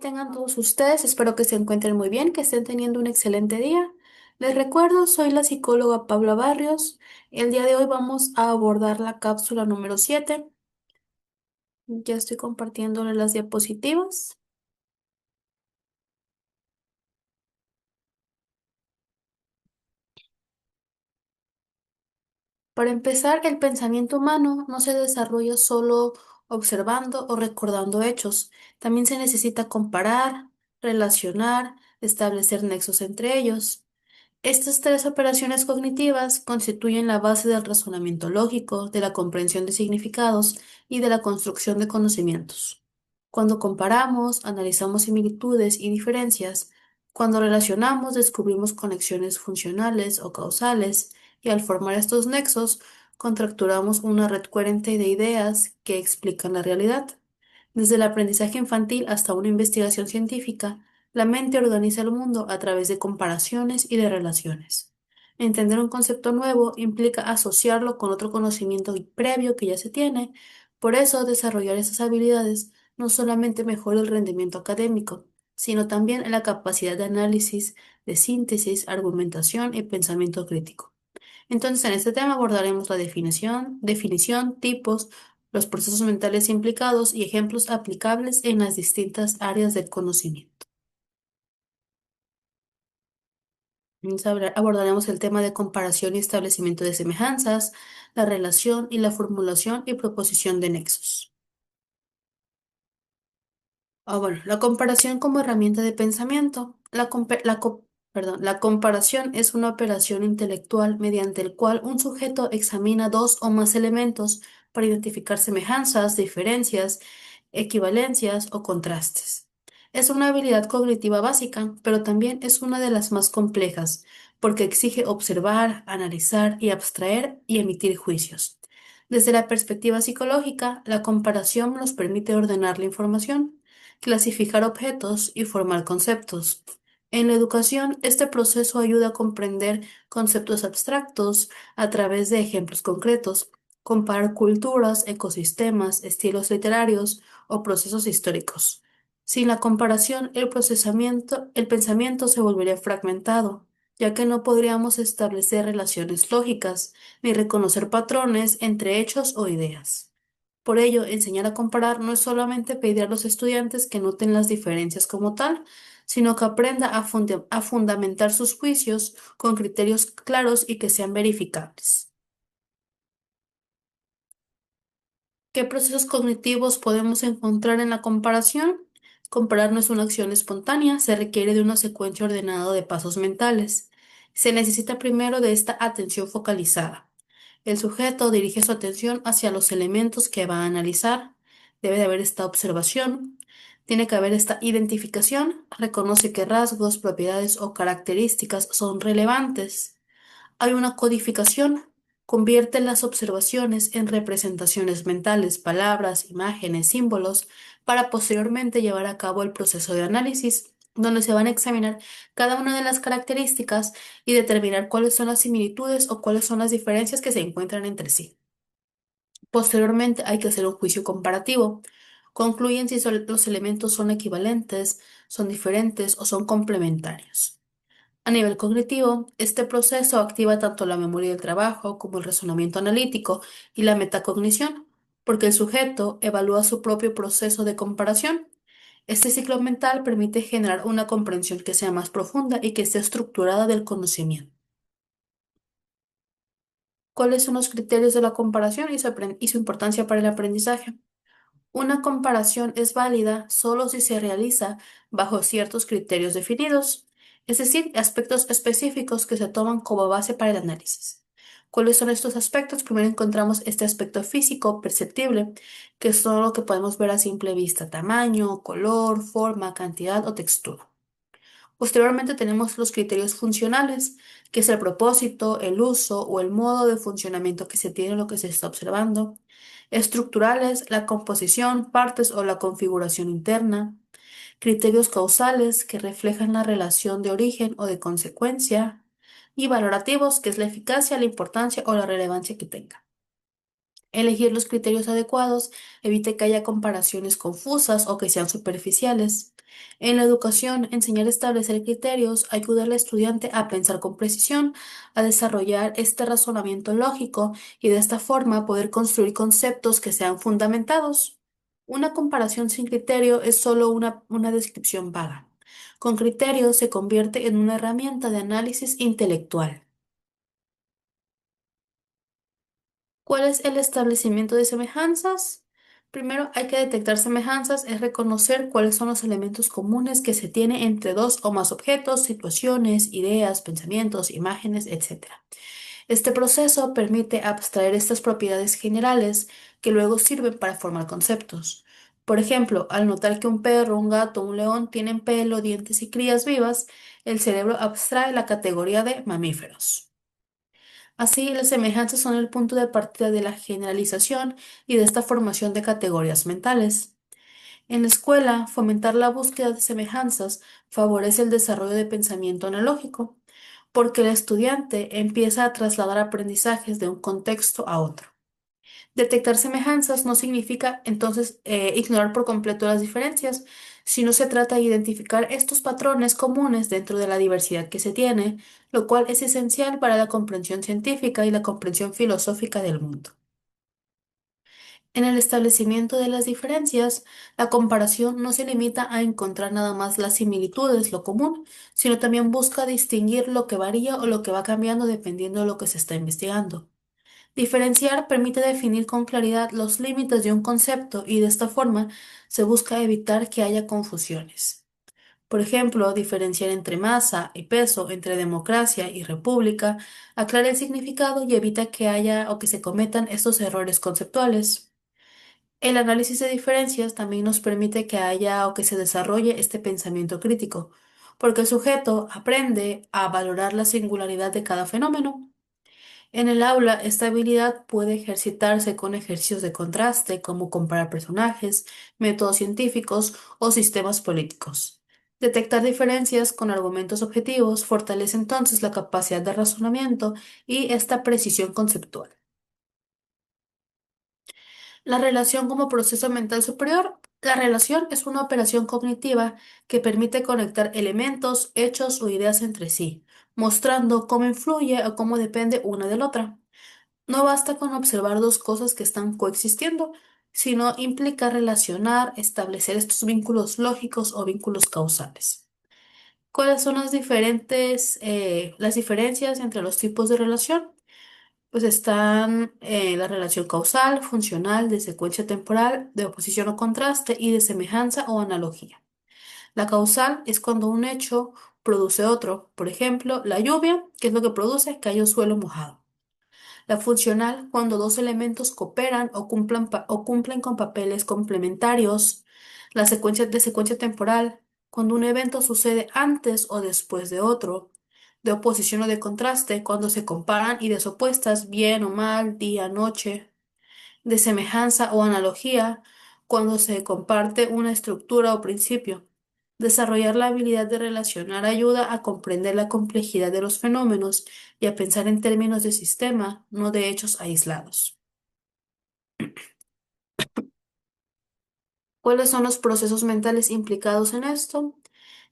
tengan todos ustedes. Espero que se encuentren muy bien, que estén teniendo un excelente día. Les recuerdo, soy la psicóloga Paula Barrios. El día de hoy vamos a abordar la cápsula número 7. Ya estoy compartiéndole las diapositivas. Para empezar, el pensamiento humano no se desarrolla solo observando o recordando hechos. También se necesita comparar, relacionar, establecer nexos entre ellos. Estas tres operaciones cognitivas constituyen la base del razonamiento lógico, de la comprensión de significados y de la construcción de conocimientos. Cuando comparamos, analizamos similitudes y diferencias. Cuando relacionamos, descubrimos conexiones funcionales o causales, y al formar estos nexos, contracturamos una red coherente de ideas que explican la realidad. Desde el aprendizaje infantil hasta una investigación científica, la mente organiza el mundo a través de comparaciones y de relaciones. Entender un concepto nuevo implica asociarlo con otro conocimiento previo que ya se tiene. Por eso, desarrollar esas habilidades no solamente mejora el rendimiento académico, sino también la capacidad de análisis, de síntesis, argumentación y pensamiento crítico. Entonces, en este tema abordaremos la definición, tipos, los procesos mentales implicados y ejemplos aplicables en las distintas áreas del conocimiento. Abordaremos el tema de comparación y establecimiento de semejanzas, la relación y la formulación y proposición de nexos. Bueno, la comparación como herramienta de pensamiento. La comparación es una operación intelectual mediante el cual un sujeto examina dos o más elementos para identificar semejanzas, diferencias, equivalencias o contrastes. Es una habilidad cognitiva básica, pero también es una de las más complejas, porque exige observar, analizar y abstraer y emitir juicios. Desde la perspectiva psicológica, la comparación nos permite ordenar la información, clasificar objetos y formar conceptos. En la educación, este proceso ayuda a comprender conceptos abstractos a través de ejemplos concretos, comparar culturas, ecosistemas, estilos literarios o procesos históricos. Sin la comparación, el pensamiento se volvería fragmentado, ya que no podríamos establecer relaciones lógicas ni reconocer patrones entre hechos o ideas. Por ello, enseñar a comparar no es solamente pedir a los estudiantes que noten las diferencias como tal, sino que aprenda a fundamentar sus juicios con criterios claros y que sean verificables. ¿Qué procesos cognitivos podemos encontrar en la comparación? Comparar no es una acción espontánea, se requiere de una secuencia ordenada de pasos mentales. Se necesita primero de esta atención focalizada. El sujeto dirige su atención hacia los elementos que va a analizar. Debe de haber esta observación. Tiene que haber esta identificación. Reconoce qué rasgos, propiedades o características son relevantes. Hay una codificación. Convierte las observaciones en representaciones mentales, palabras, imágenes, símbolos, para posteriormente llevar a cabo el proceso de análisis, donde se van a examinar cada una de las características y determinar cuáles son las similitudes o cuáles son las diferencias que se encuentran entre sí. Posteriormente hay que hacer un juicio comparativo. Concluyen si los elementos son equivalentes, son diferentes o son complementarios. A nivel cognitivo, este proceso activa tanto la memoria del trabajo como el razonamiento analítico y la metacognición, porque el sujeto evalúa su propio proceso de comparación. Este ciclo mental permite generar una comprensión que sea más profunda y que esté estructurada del conocimiento. ¿Cuáles son los criterios de la comparación y su importancia para el aprendizaje? Una comparación es válida solo si se realiza bajo ciertos criterios definidos, es decir, aspectos específicos que se toman como base para el análisis. ¿Cuáles son estos aspectos? Primero encontramos este aspecto físico perceptible, que es todo lo que podemos ver a simple vista: tamaño, color, forma, cantidad o textura. Posteriormente tenemos los criterios funcionales, que es el propósito, el uso o el modo de funcionamiento que se tiene, lo que se está observando. Estructurales, la composición, partes o la configuración interna. Criterios causales, que reflejan la relación de origen o de consecuencia. Y valorativos, que es la eficacia, la importancia o la relevancia que tenga. Elegir los criterios adecuados evita que haya comparaciones confusas o que sean superficiales. En la educación, enseñar a establecer criterios ayuda al estudiante a pensar con precisión, a desarrollar este razonamiento lógico y de esta forma poder construir conceptos que sean fundamentados. Una comparación sin criterio es solo una descripción vaga. Con criterio se convierte en una herramienta de análisis intelectual. ¿Cuál es el establecimiento de semejanzas? Primero, hay que detectar semejanzas, es reconocer cuáles son los elementos comunes que se tiene entre dos o más objetos, situaciones, ideas, pensamientos, imágenes, etc. Este proceso permite abstraer estas propiedades generales que luego sirven para formar conceptos. Por ejemplo, al notar que un perro, un gato, un león tienen pelo, dientes y crías vivas, el cerebro abstrae la categoría de mamíferos. Así, las semejanzas son el punto de partida de la generalización y de esta formación de categorías mentales. En la escuela, fomentar la búsqueda de semejanzas favorece el desarrollo de pensamiento analógico, porque el estudiante empieza a trasladar aprendizajes de un contexto a otro. Detectar semejanzas no significa entonces ignorar por completo las diferencias, sino se trata de identificar estos patrones comunes dentro de la diversidad que se tiene, lo cual es esencial para la comprensión científica y la comprensión filosófica del mundo. En el establecimiento de las diferencias, la comparación no se limita a encontrar nada más las similitudes, lo común, sino también busca distinguir lo que varía o lo que va cambiando dependiendo de lo que se está investigando. Diferenciar permite definir con claridad los límites de un concepto y de esta forma se busca evitar que haya confusiones. Por ejemplo, diferenciar entre masa y peso, entre democracia y república, aclara el significado y evita que haya o que se cometan estos errores conceptuales. El análisis de diferencias también nos permite que haya o que se desarrolle este pensamiento crítico, porque el sujeto aprende a valorar la singularidad de cada fenómeno. En el aula, esta habilidad puede ejercitarse con ejercicios de contraste, como comparar personajes, métodos científicos o sistemas políticos. Detectar diferencias con argumentos objetivos fortalece entonces la capacidad de razonamiento y esta precisión conceptual. La relación como proceso mental superior. La relación es una operación cognitiva que permite conectar elementos, hechos o ideas entre sí, mostrando cómo influye o cómo depende una de la otra. No basta con observar dos cosas que están coexistiendo, sino implica relacionar, establecer estos vínculos lógicos o vínculos causales. ¿Cuáles son las diferencias entre los tipos de relación? Pues están la relación causal, funcional, de secuencia temporal, de oposición o contraste y de semejanza o analogía. La causal es cuando un hecho produce otro. Por ejemplo, la lluvia, que es lo que produce que haya un suelo mojado. La funcional, cuando dos elementos cooperan o cumplen con papeles complementarios. La secuencia de secuencia temporal, cuando un evento sucede antes o después de otro. De oposición o de contraste, cuando se comparan ideas opuestas, bien o mal, día, noche. De semejanza o analogía, cuando se comparte una estructura o principio. Desarrollar la habilidad de relacionar ayuda a comprender la complejidad de los fenómenos y a pensar en términos de sistema, no de hechos aislados. ¿Cuáles son los procesos mentales implicados en esto?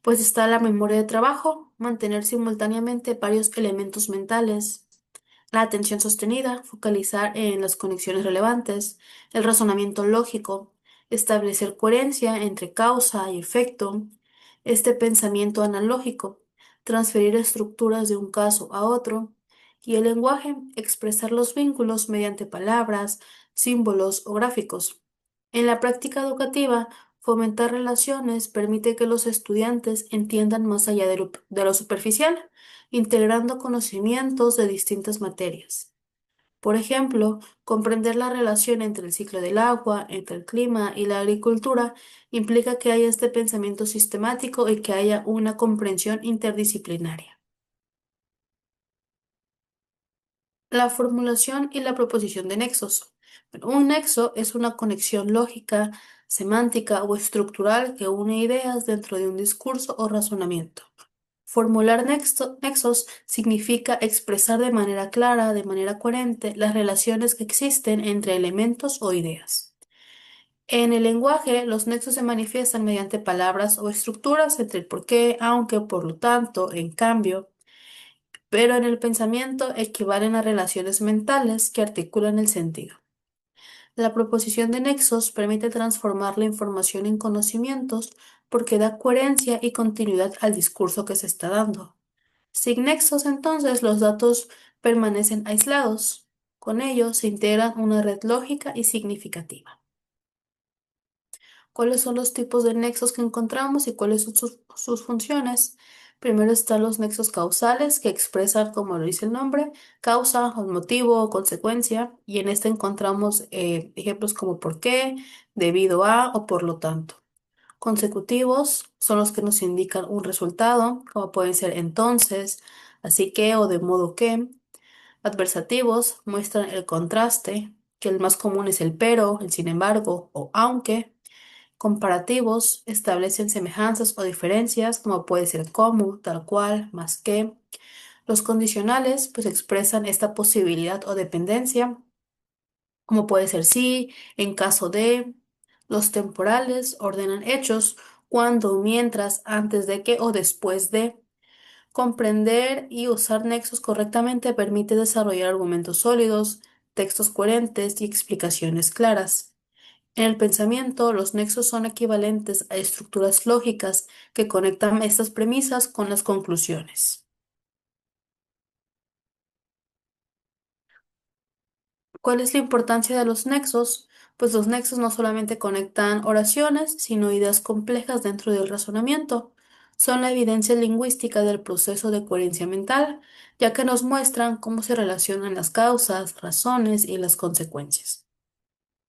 Pues está la memoria de trabajo, mantener simultáneamente varios elementos mentales. La atención sostenida, focalizar en las conexiones relevantes, el razonamiento lógico, establecer coherencia entre causa y efecto, este pensamiento analógico, transferir estructuras de un caso a otro, y el lenguaje, expresar los vínculos mediante palabras, símbolos o gráficos. En la práctica educativa, fomentar relaciones permite que los estudiantes entiendan más allá de lo superficial integrando conocimientos de distintas materias. Por ejemplo, comprender la relación entre el ciclo del agua, entre el clima y la agricultura implica que haya este pensamiento sistemático y que haya una comprensión interdisciplinaria. La formulación y la proposición de nexos. Bueno, un nexo es una conexión lógica, semántica o estructural que une ideas dentro de un discurso o razonamiento. Formular nexos significa expresar de manera clara, de manera coherente, las relaciones que existen entre elementos o ideas. En el lenguaje, los nexos se manifiestan mediante palabras o estructuras entre el por qué, aunque, por lo tanto, en cambio, pero en el pensamiento equivalen a relaciones mentales que articulan el sentido. La proposición de nexos permite transformar la información en conocimientos porque da coherencia y continuidad al discurso que se está dando. Sin nexos, entonces, los datos permanecen aislados. Con ello se integran una red lógica y significativa. ¿Cuáles son los tipos de nexos que encontramos y cuáles son sus funciones? Primero están los nexos causales, que expresan, como lo dice el nombre, causa o motivo o consecuencia, y en este encontramos ejemplos como por qué, debido a o por lo tanto. Consecutivos son los que nos indican un resultado, como pueden ser entonces, así que o de modo que. Adversativos muestran el contraste, que el más común es el pero, el sin embargo o aunque. Comparativos establecen semejanzas o diferencias, como puede ser como, tal cual, más que. Los condicionales pues expresan esta posibilidad o dependencia, como puede ser sí, en caso de. Los temporales ordenan hechos, cuando, mientras, antes de que o después de. Comprender y usar nexos correctamente permite desarrollar argumentos sólidos, textos coherentes y explicaciones claras. En el pensamiento, los nexos son equivalentes a estructuras lógicas que conectan estas premisas con las conclusiones. ¿Cuál es la importancia de los nexos? Pues los nexos no solamente conectan oraciones, sino ideas complejas dentro del razonamiento. Son la evidencia lingüística del proceso de coherencia mental, ya que nos muestran cómo se relacionan las causas, razones y las consecuencias.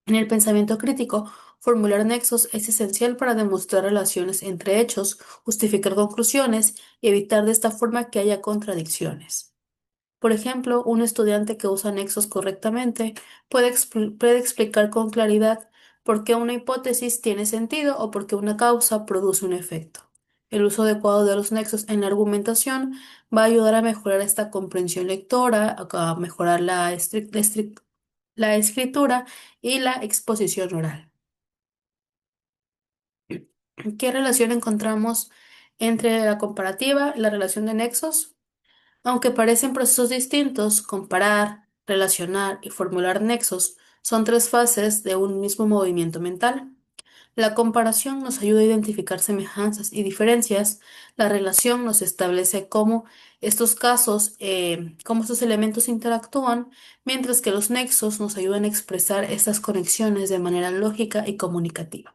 En el pensamiento crítico, formular nexos es esencial para demostrar relaciones entre hechos, justificar conclusiones y evitar de esta forma que haya contradicciones. Por ejemplo, un estudiante que usa nexos correctamente puede explicar con claridad por qué una hipótesis tiene sentido o por qué una causa produce un efecto. El uso adecuado de los nexos en la argumentación va a ayudar a mejorar esta comprensión lectora, a mejorar la escritura y la exposición oral. ¿Qué relación encontramos entre la comparativa y la relación de nexos? Aunque parecen procesos distintos, comparar, relacionar y formular nexos son tres fases de un mismo movimiento mental. La comparación nos ayuda a identificar semejanzas y diferencias. La relación nos establece cómo estos elementos interactúan, mientras que los nexos nos ayudan a expresar estas conexiones de manera lógica y comunicativa.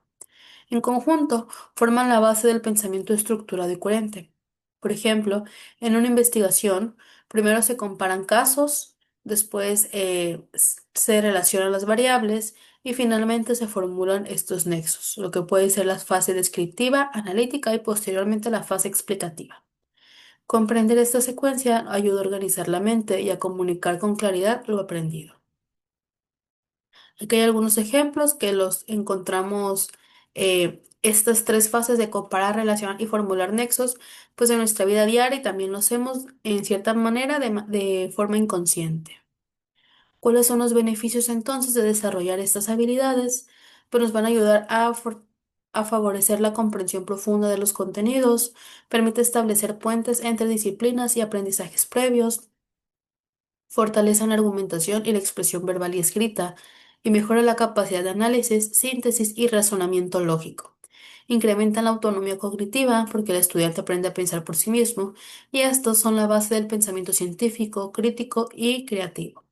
En conjunto, forman la base del pensamiento estructurado y coherente. Por ejemplo, en una investigación, primero se comparan casos, después se relacionan las variables y finalmente se formulan estos nexos, lo que puede ser la fase descriptiva, analítica y posteriormente la fase explicativa. Comprender esta secuencia ayuda a organizar la mente y a comunicar con claridad lo aprendido. Aquí hay algunos ejemplos que los encontramos, estas tres fases de comparar, relacionar y formular nexos, pues en nuestra vida diaria y también lo hacemos en cierta manera de forma inconsciente. ¿Cuáles son los beneficios entonces de desarrollar estas habilidades? Pues nos van a ayudar a favorecer la comprensión profunda de los contenidos, permite establecer puentes entre disciplinas y aprendizajes previos, fortalecen la argumentación y la expresión verbal y escrita, y mejora la capacidad de análisis, síntesis y razonamiento lógico. Incrementan la autonomía cognitiva porque el estudiante aprende a pensar por sí mismo, y estos son la base del pensamiento científico, crítico y creativo.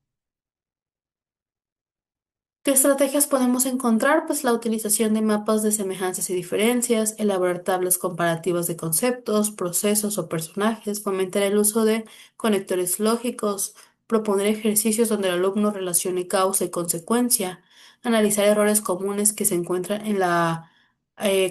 ¿Qué estrategias podemos encontrar? Pues la utilización de mapas de semejanzas y diferencias, elaborar tablas comparativas de conceptos, procesos o personajes, fomentar el uso de conectores lógicos, proponer ejercicios donde el alumno relacione causa y consecuencia, analizar errores comunes que se encuentran en la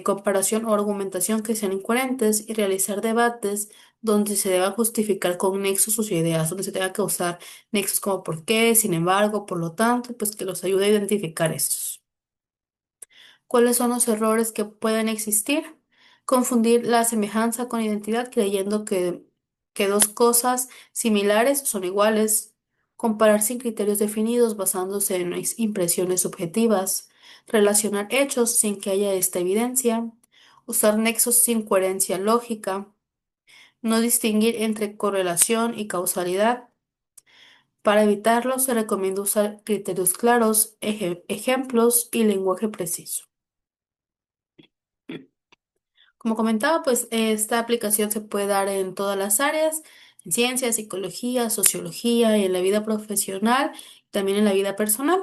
comparación o argumentación que sean incoherentes y realizar debates donde se deba justificar con nexos sus ideas, donde se tenga que usar nexos como por qué, sin embargo, por lo tanto, pues que los ayude a identificar estos. ¿Cuáles son los errores que pueden existir? Confundir la semejanza con identidad creyendo que dos cosas similares son iguales. Comparar sin criterios definidos basándose en impresiones subjetivas. Relacionar hechos sin que haya esta evidencia. Usar nexos sin coherencia lógica. No distinguir entre correlación y causalidad. Para evitarlo, se recomienda usar criterios claros, ejemplos y lenguaje preciso. Como comentaba, pues esta aplicación se puede dar en todas las áreas, en ciencia, psicología, sociología y en la vida profesional, también en la vida personal.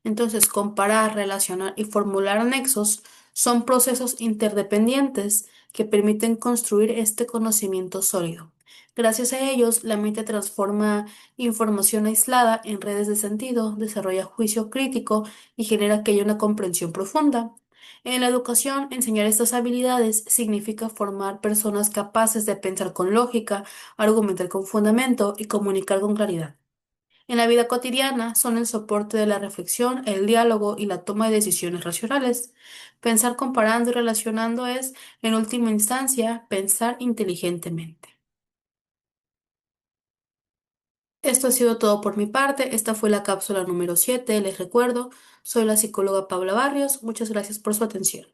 Entonces, comparar, relacionar y formular nexos son procesos interdependientes que permiten construir este conocimiento sólido. Gracias a ellos, la mente transforma información aislada en redes de sentido, desarrolla juicio crítico y genera que haya una comprensión profunda. En la educación, enseñar estas habilidades significa formar personas capaces de pensar con lógica, argumentar con fundamento y comunicar con claridad. En la vida cotidiana son el soporte de la reflexión, el diálogo y la toma de decisiones racionales. Pensar comparando y relacionando es, en última instancia, pensar inteligentemente. Esto ha sido todo por mi parte. Esta fue la cápsula número 7. Les recuerdo, soy la psicóloga Paula Barrios. Muchas gracias por su atención.